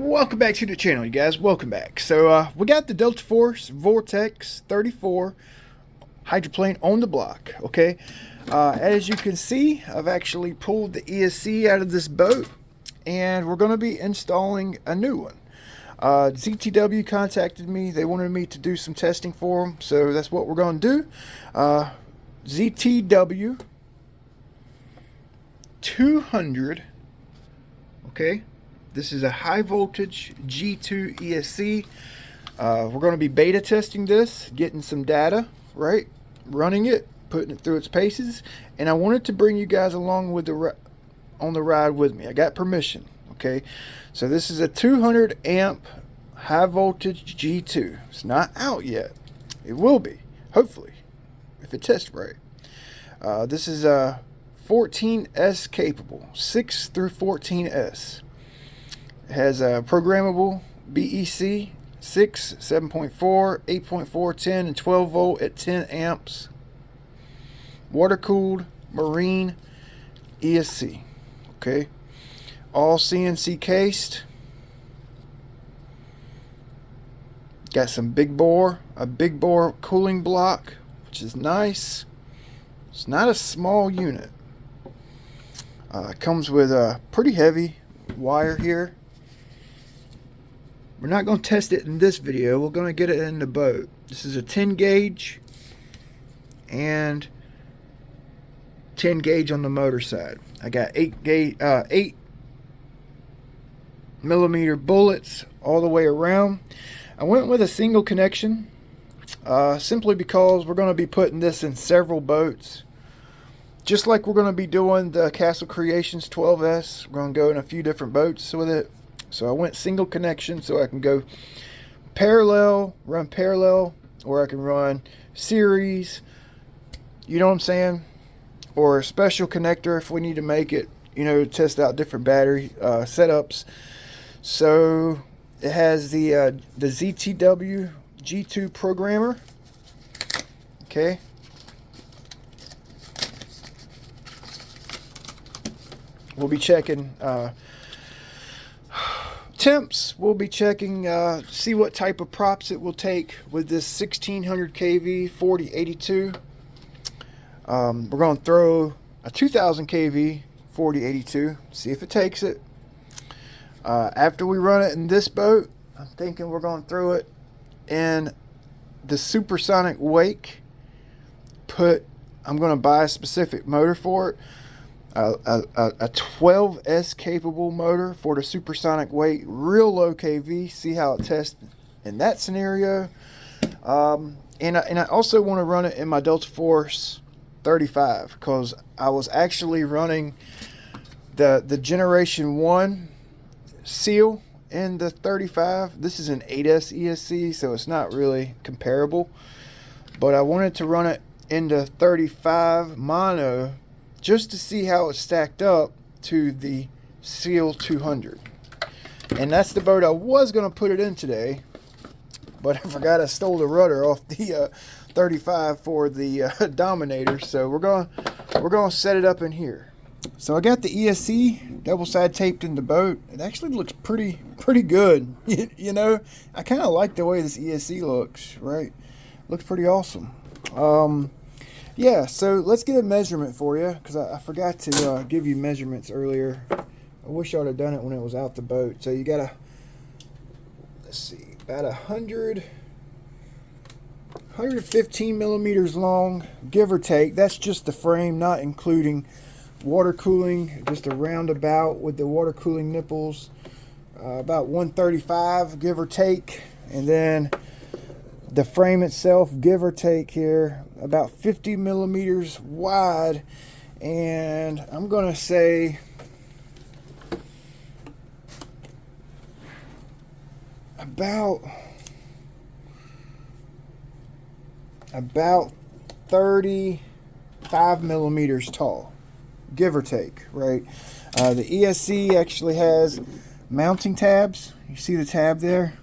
Welcome back to the channel, you guys. Welcome back. So we got the Deltaforce VORTEX 34 hydroplane on the block. Okay, as you can see, I've actually pulled the ESC out of this boat, and we're going to be installing a new one. ZTW contacted me. They wanted me to do some testing for them, so that's what we're going to do. ZTW 200. Okay. This is a high voltage G2 ESC. We're going to be beta testing this, getting some data, right? Running it, putting it through its paces, and I wanted to bring you guys along with on the ride with me. I got permission, okay? So this is a 200 amp high voltage G2. It's not out yet. It will be, hopefully, if it tests right. This is a 14S capable, 6 through 14S. Has a programmable BEC 6, 7.4, 8.4, 10, and 12 volt at 10 amps. Water cooled marine ESC. Okay, all CNC cased. Got some a big bore cooling block, which is nice. It's not a small unit. It comes with a pretty heavy wire here. We're not going to test it in this video. We're going to get it in the boat. This is a 10 gauge and 10 gauge on the motor side. I got 8 millimeter bullets all the way around. I went with a single connection simply because we're going to be putting this in several boats. Just like we're going to be doing the Castle Creations 12S. We're going to go in a few different boats with it. So I went single connection so I can go run parallel, or I can run series, you know what I'm saying? Or a special connector if we need to make it, you know, test out different battery setups. So it has the ZTW G2 programmer. Okay. We'll be checking temps. We'll be checking, see what type of props it will take with this 1600 kV 4082. We're going to throw a 2000 kV 4082, see if it takes it. After we run it in this boat, I'm thinking we're going to throw it in the supersonic wake. I'm going to buy a specific motor for it. A 12S capable motor for the supersonic wake, real low kV. See how it tests in that scenario. And I also want to run it in my Deltaforce 35 because I was actually running the generation 1 seal in the 35. This is an 8S ESC, so it's not really comparable, but I wanted to run it in the 35 mono just to see how it stacked up to the Seal 200. And that's the boat I was going to put it in today, but I forgot I stole the rudder off the 35 for the Dominator, so we're going to set it up in here. So I got the ESC double side taped in the boat. It actually looks pretty good. You know, I kind of like the way this ESC looks, right? Looks pretty awesome. Yeah, so let's get a measurement for you, because I forgot to give you measurements earlier. I wish I would have done it when it was out the boat. So you got let's see, about 115 millimeters long, give or take. That's just the frame, not including water cooling, just a roundabout with the water cooling nipples. About 135, give or take. And then the frame itself, give or take here, about 50 millimeters wide, and I'm gonna say about 35 millimeters tall, give or take, right? The ESC actually has mounting tabs. You see the tab there?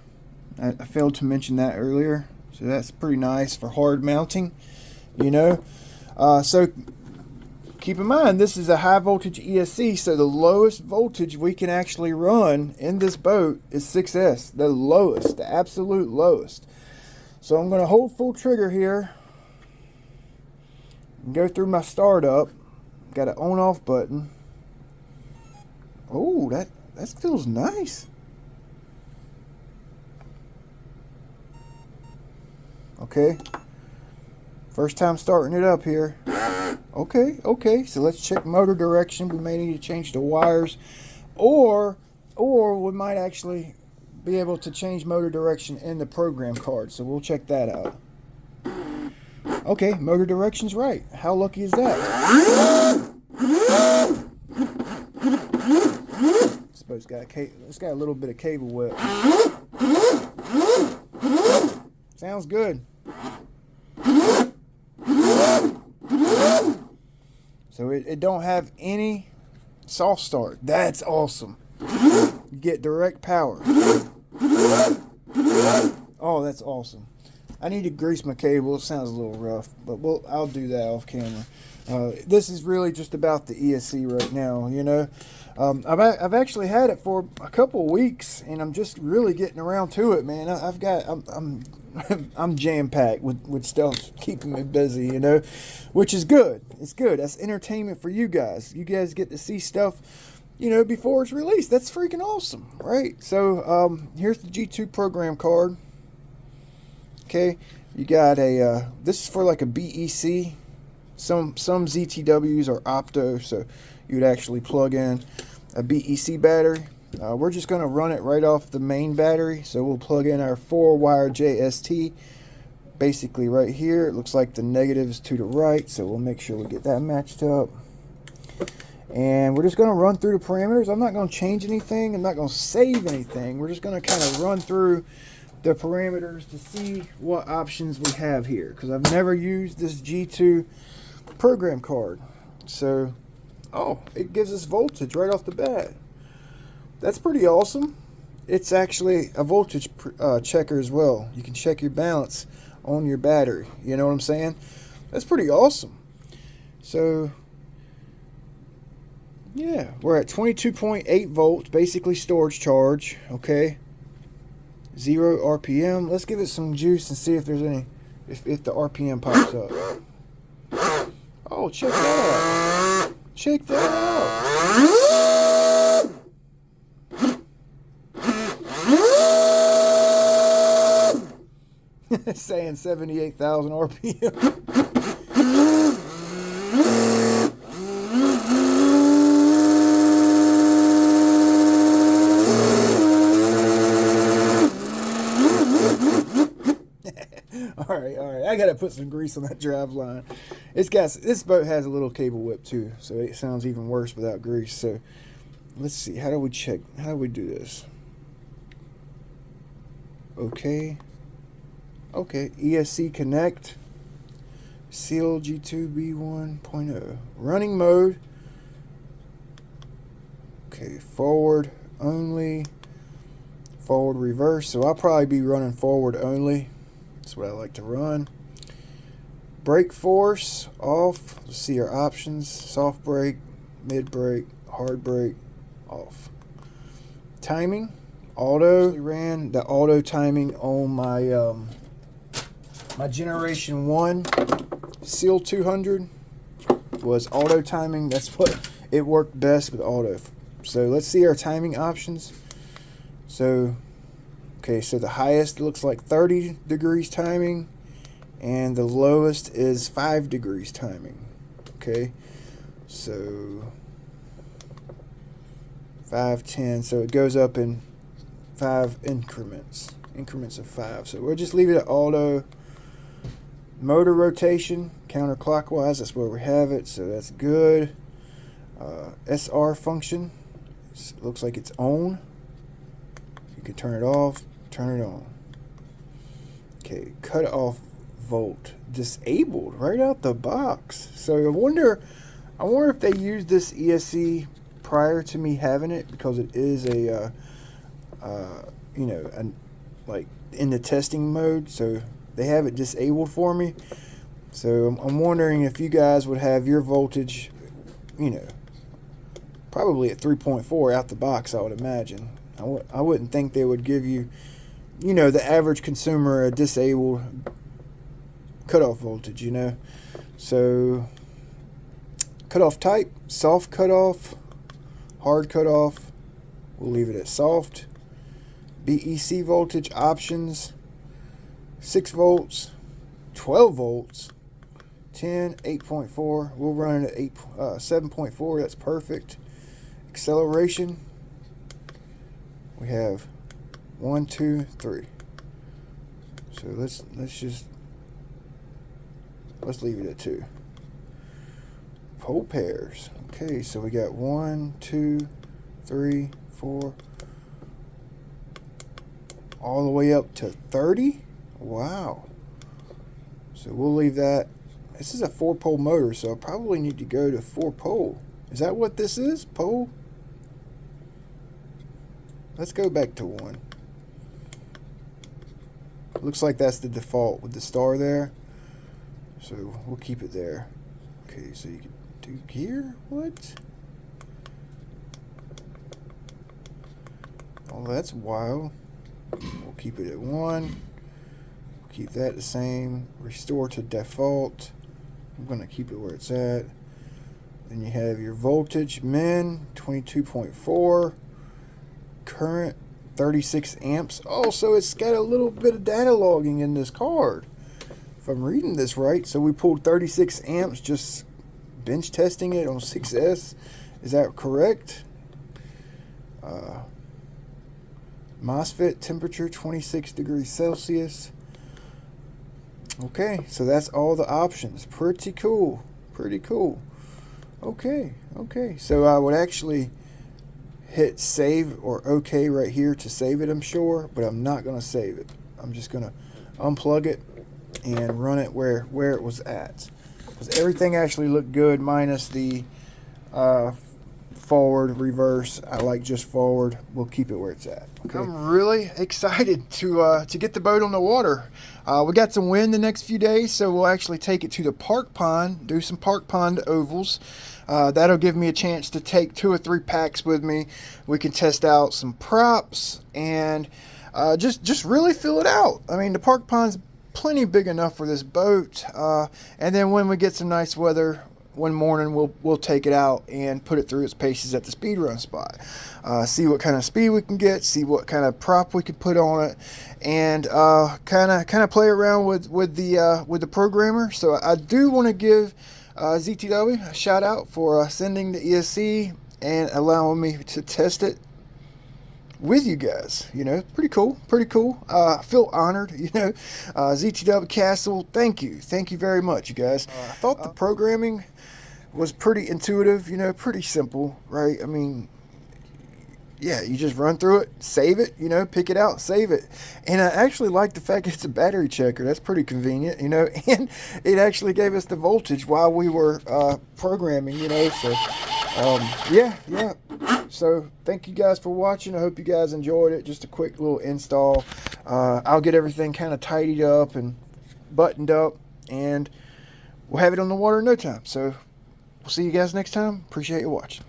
I failed to mention that earlier. So that's pretty nice for hard mounting, you know. So keep in mind, this is a high voltage ESC, so the lowest voltage we can actually run in this boat is 6S. The lowest, the absolute lowest. So I'm going to hold full trigger here and go through my startup. Got an on-off button. Oh, that feels nice. Okay. First time starting it up here. Okay. So let's check motor direction. We may need to change the wires, or we might actually be able to change motor direction in the program card. So we'll check that out. Okay, motor direction's right. How lucky is that? Suppose it's got a little bit of cable whip. Sounds good. So it don't have any soft start. That's awesome. You get direct power. Oh, that's awesome. I need to grease my cable. It sounds a little rough, but I'll do that off camera. This is really just about the ESC right now, you know. I've actually had it for a couple of weeks, and I'm just really getting around to it, man. I'm jam-packed with stuff keeping me busy, you know, which is good. It's good. That's entertainment for you guys. You guys get to see stuff, you know, before it's released. That's freaking awesome, right? So here's the G2 program card. Okay, you got this is for like a BEC. Some ZTWs are opto, so you would actually plug in a BEC battery. We're just going to run it right off the main battery, so we'll plug in our 4-wire JST basically right here. It looks like the negative is to the right, so we'll make sure we get that matched up. And we're just going to run through the parameters. I'm not going to change anything. I'm not going to save anything. We're just going to kind of run through the parameters to see what options we have here, because I've never used this G2 program card. So, oh, it gives us voltage right off the bat. That's pretty awesome. It's actually a voltage checker as well. You can check your balance on your battery. You know what I'm saying? That's pretty awesome. So, yeah, we're at 22.8 volts, basically storage charge. Okay, 0 RPM. Let's give it some juice and see if there's any, if the RPM pops up. Oh, check that out. Check that out. Saying 78,000 RPM. All right. I gotta put some grease on that drive line. This boat has a little cable whip too, so it sounds even worse without grease. So let's see. How do we check? How do we do this? Okay, ESC connect, seal G2B 1.0, running mode. Okay, forward only, forward reverse. So I'll probably be running forward only. That's what I like to run. Brake force off. Let's see our options: soft brake, mid brake, hard brake, off. Timing, auto. I ran the auto timing on my my Generation 1 Seal 200 was auto timing. That's what it worked best with auto. So let's see our timing options. So, okay, so the highest looks like 30 degrees timing, and the lowest is 5 degrees timing. Okay, so 5, 10. So it goes up in 5 increments of 5. So we'll just leave it at auto. Motor rotation, counterclockwise, that's where we have it, so that's good. SR function, looks like it's on. You can turn it off, turn it on. Okay, cut off volt, disabled right out the box. So I wonder if they used this ESC prior to me having it, because it is a, you know, like in the testing mode, so they have it disabled for me. So I'm wondering if you guys would have your voltage you know, probably at 3.4 out the box, I would imagine. I wouldn't think they would give you, you know, the average consumer a disabled cutoff voltage, you know. So cutoff type, soft cutoff, hard cutoff, we'll leave it at soft. BEC voltage options, 6 volts, 12 volts, 10, 8.4. We'll run it at 7.4. That's perfect. Acceleration, we have 1, 2, 3. So let's leave it at 2. Pole pairs. Okay, so we got 1, 2, 3, 4, all the way up to 30. Wow. So we'll leave that. This is a 4-pole motor, so I probably need to go to 4-pole. Is that what this is? Pole? Let's go back to 1. Looks like that's the default with the star there. So we'll keep it there. Okay, so you can do gear? What? Oh, that's wild. We'll keep it at 1. Keep that the same. Restore to default. I'm going to keep it where it's at. Then you have your voltage, min, 22.4. Current, 36 amps. Oh, so it's got a little bit of data logging in this card, if I'm reading this right. So we pulled 36 amps just bench testing it on 6S. Is that correct? MOSFET temperature 26 degrees Celsius. Okay, so that's all the options. Pretty cool. Pretty cool. Okay, okay. So I would actually hit save or OK right here to save it, I'm sure, but I'm not going to save it. I'm just going to unplug it and run it where it was at. Because everything actually looked good minus the forward, reverse. I like just forward. We'll keep it where it's at. Okay. I'm really excited to get the boat on the water. We got some wind the next few days, so we'll actually take it to the park pond, do some park pond ovals. That'll give me a chance to take 2 or 3 packs with me. We can test out some props and just really fill it out. I mean, the park pond's plenty big enough for this boat. And then when we get some nice weather, one morning we'll take it out and put it through its paces at the speed run spot. See what kind of speed we can get, see what kind of prop we can put on it, and kind of play around with the programmer. So I do want to give ZTW a shout out for sending the ESC and allowing me to test it with you guys. You know, pretty cool. I feel honored. You know, ZTW Castle, thank you very much, you guys. I thought the programming was pretty intuitive, you know, pretty simple, right? I mean, yeah, you just run through it, save it, you know, pick it out, save it. And I actually like the fact it's a battery checker. That's pretty convenient, you know, and it actually gave us the voltage while we were programming, you know. So yeah. So thank you guys for watching. I hope you guys enjoyed it. Just a quick little install. I'll get everything kind of tidied up and buttoned up, and we'll have it on the water in no time. So we'll see you guys next time. Appreciate you watching.